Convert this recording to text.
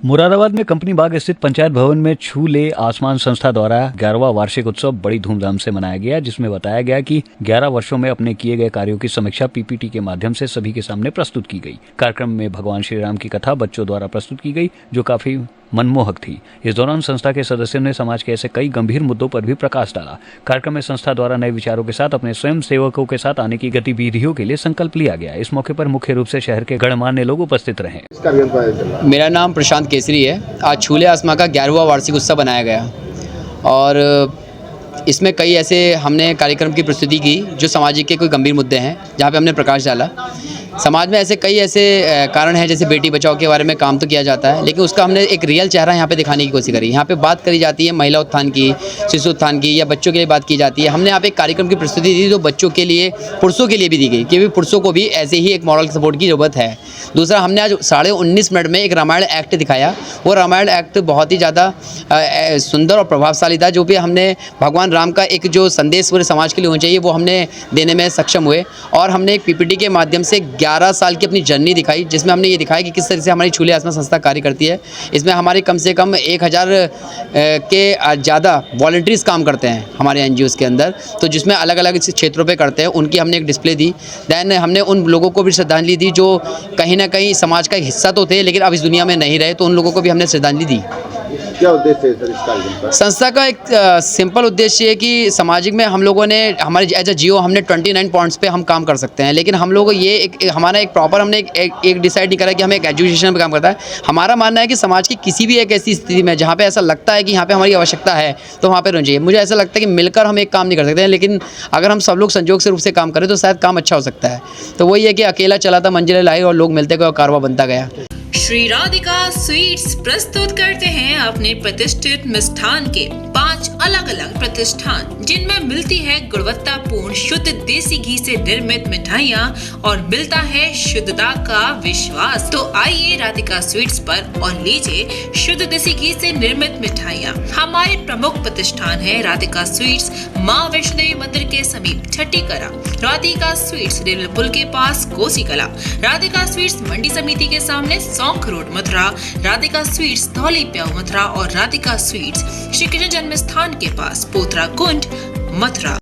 मुरादाबाद में कंपनी बाग स्थित पंचायत भवन में छू ले आसमान संस्था द्वारा 11वां वार्षिक उत्सव बड़ी धूमधाम से मनाया गया, जिसमें बताया गया कि 11 वर्षों में अपने किए गए कार्यों की समीक्षा पीपीटी के माध्यम से सभी के सामने प्रस्तुत की गई। कार्यक्रम में भगवान श्री राम की कथा बच्चों द्वारा प्रस्तुत की गई, जो काफी मनमोहक थी। इस दौरान संस्था के सदस्यों ने समाज के ऐसे कई गंभीर मुद्दों पर भी प्रकाश डाला। कार्यक्रम में संस्था द्वारा नए विचारों के साथ अपने स्वयं सेवकों के साथ आने की गतिविधियों के लिए संकल्प लिया गया। इस मौके पर मुख्य रूप से शहर के गणमान्य लोग उपस्थित रहे। मेरा नाम प्रशांत केसरी है। आज छू ले आसमां का 11वां वार्षिक उत्सव बनाया गया और इसमें कई ऐसे हमने कार्यक्रम की प्रस्तुति की जो सामाजिक के कोई गंभीर मुद्दे हैं, जहाँ पे हमने प्रकाश डाला। समाज में ऐसे कई ऐसे कारण हैं, जैसे बेटी बचाओ के बारे में काम तो किया जाता है, लेकिन उसका हमने एक रियल चेहरा यहाँ पे दिखाने की कोशिश करी। यहाँ पे बात करी जाती है महिला उत्थान की, शिशु उत्थान की, या बच्चों के लिए बात की जाती है। हमने यहाँ पे एक कार्यक्रम की प्रस्तुति दी जो बच्चों के लिए, पुरुषों के लिए भी दी गई, क्योंकि पुरुषों को भी ऐसे ही एक मॉरल सपोर्ट की ज़रूरत है। दूसरा, हमने आज 19.5 मिनट में एक रामायण एक्ट दिखाया। वो रामायण एक्ट बहुत ही ज़्यादा सुंदर और प्रभावशाली था, जो भी हमने भगवान राम का एक जो संदेश पूरे समाज के लिए होना चाहिए वो हमने देने में सक्षम हुए। और हमने एक पीपीटी के माध्यम से 11 साल की अपनी जर्नी दिखाई, जिसमें हमने ये दिखाया कि किस तरह से हमारी छू ले आसमां संस्था कार्य करती है। इसमें हमारे कम से कम 1000 के ज़्यादा वॉलंटियर्स काम करते हैं हमारे एनजीओज़ के अंदर, तो जिसमें अलग अलग क्षेत्रों पे करते हैं। उनकी हमने एक डिस्प्ले दी। दैन हमने उन लोगों को भी श्रद्धांजलि दी जो कहीं ना कहीं समाज का एक हिस्सा तो थे, लेकिन अब इस दुनिया में नहीं रहे, तो उन लोगों को भी हमने श्रद्धांजलि दी। क्या उद्देश्य है सर इस कार्यक्रम का? संस्था का एक सिंपल उद्देश्य है कि सामाजिक में हम लोगों ने हमारे एज ए जियो हमने 29 पॉइंट्स पे हम काम कर सकते हैं, लेकिन हम लोग ये हमारा एक प्रॉपर हमने एक डिसाइड नहीं करा कि हमें एक एजुकेशन पे काम करता है। हमारा मानना है कि समाज की किसी भी एक ऐसी स्थिति में जहाँ पे ऐसा लगता है कि यहाँ पे हमारी आवश्यकता है, तो वहाँ पे रहना चाहिए। मुझे ऐसा लगता है कि मिलकर हम एक काम नहीं कर सकते हैं, लेकिन अगर हम सब लोग संयोग से रूप से काम करें तो शायद काम अच्छा हो सकता है। तो वही है कि अकेला चला था मंजिलें लाई, और लोग मिलते गए और कारवा बनता गया। श्री राधिका स्वीट्स प्रस्तुत करते हैं अपने प्रतिष्ठित मिष्ठान के 5 अलग अलग प्रतिष्ठान, जिनमें मिलती है गुणवत्तापूर्ण शुद्ध देसी घी से निर्मित मिठाइयाँ और मिलता है शुद्धता का विश्वास। तो आइए राधिका स्वीट्स पर और लीजिए शुद्ध देसी घी से निर्मित मिठाइयाँ। हमारे प्रमुख प्रतिष्ठान है राधिका स्वीट्स, माँ वैष्णो देवी मंदिर के समीप छठी कला, राधिका स्वीट्स रेलवे पुल के पास कोसी कला, राधिका स्वीट्स मंडी समिति के सामने सौंख रोड मथुरा, राधिका स्वीट्स धौली प्याऊ मथुरा और राधिका स्वीट्स श्री कृष्ण जन्म स्थान के पास पोथरा कुंड मथुरा।